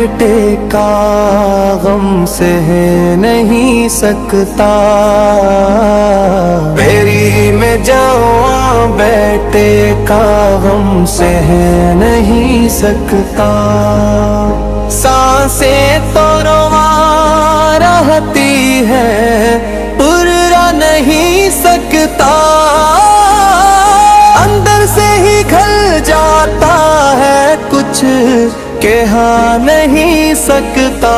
بیٹے کا غم سہ نہیں سکتا، میری میں جاؤں بیٹے کا غم سہ نہیں سکتا، سانسیں تو رواں رہتی ہے پورا نہیں سکتا، اندر سے ہی گھل جاتا ہے کچھ کہا نہیں سکتا،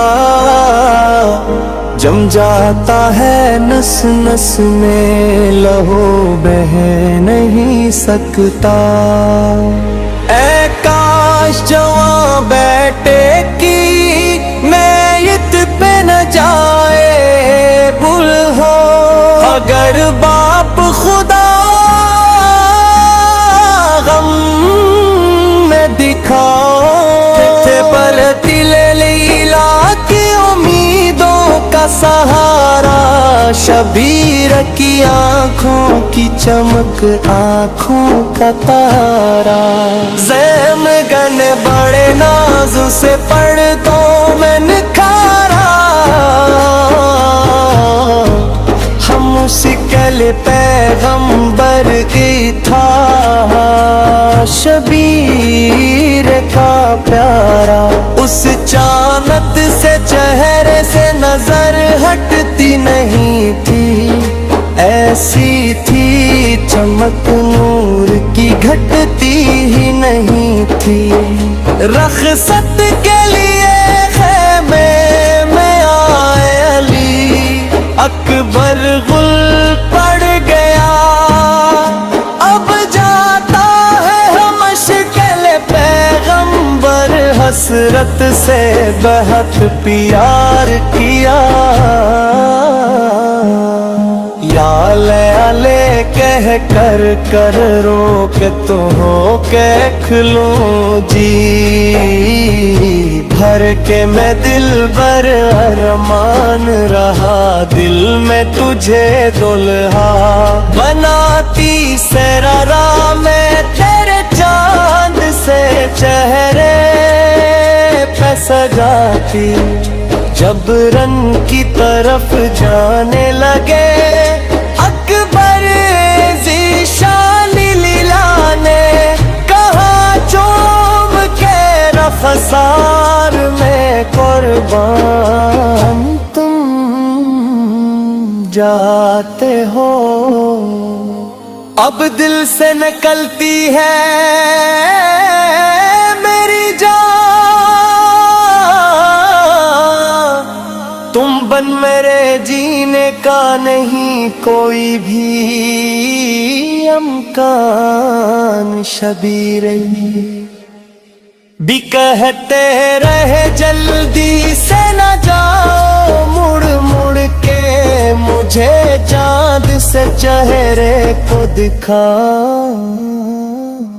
جم جاتا ہے نس نس میں لہو بہہ نہیں سکتا، اے کاش جواں بیٹے کی میت پہ نہ جائے بھول ہو، اگر باپ خدا غم میں دکھائے پر دل لیلا کی امیدوں کا سہارا، شبیر کی آنکھوں کی چمک آنکھوں کا تارا، زیم گن بڑے ناز سے پردوں میں نکھارا، ہم مشکل پیغمبر کی تھا شبیر کا پیارا، اس چاند سے چہرے سے نظر ہٹتی نہیں تھی، ایسی تھی چمک نور کی گھٹتی ہی نہیں تھی، رخصت کے لیے خیمے میں آئے علی، اکبر غل پڑ گیا، اب جاتا ہے ہم مشکل پیغمبر، حسرت سے بہت پیار کیا، یا لے کہہ کر کر رو کے تو ہو کے کھلوں جی، بھر کے میں دل بر ارمان رہا، دل میں تجھے دلہا بناتی سرارا میں تیرے چاند سے چہرے پہ سجاتی، جب رن کی طرف جانے لگے اکبر ذیشان لیلا نے کہا چوم کے رخسار میں قربان تم جاتے ہو، اب دل سے نکلتی ہے میری جان، تم بن میرے جینے کا نہیں کوئی بھی امکان، شبیر بھی کہتے رہے جلدی سے نہ جاؤ، مڑ مڑ کے مجھے چاند سے چہرے کو دکھا،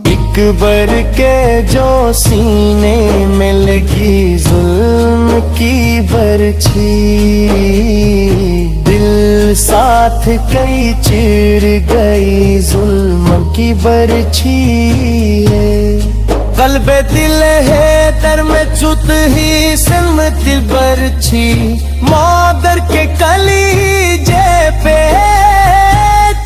اکبر کے جو سینے میں لگی ظلم کی برچھی، دل ساتھ کئی چیر گئی ظلم کی برچھی ہے، قلب دل ہے در میں چت ہی سلمت برچھی، مادر کے کلیجے پہ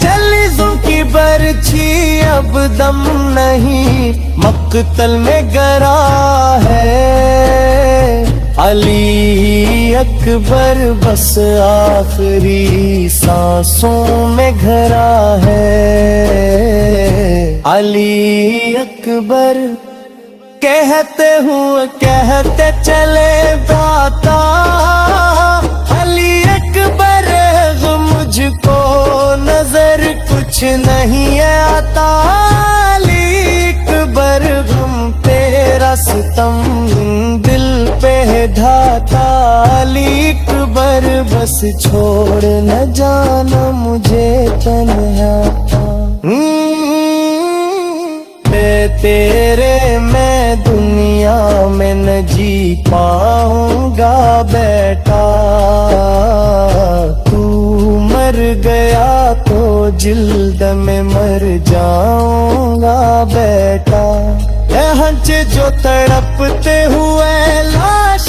چلی ظلم کی برچھی، اب دم نہیں مقتل میں گرا ہے، علی اکبر بس آخری سانسوں میں گھرا ہے، علی اکبر کہتے ہوئے کہتے چلے باتا، علی اکبر مجھ کو نظر کچھ نہیں آتا، علی اکبر غم تیرا ستم دل پہ ڈھاتا، علی اکبر بس چھوڑ نہ جانا مجھے تنہا، تیرے میں دنیا میں نہ جی پاؤں گا بیٹا، تو مر گیا تو جلد میں مر جاؤں گا بیٹا، اے ہنچ جو تڑپتے ہوئے لاش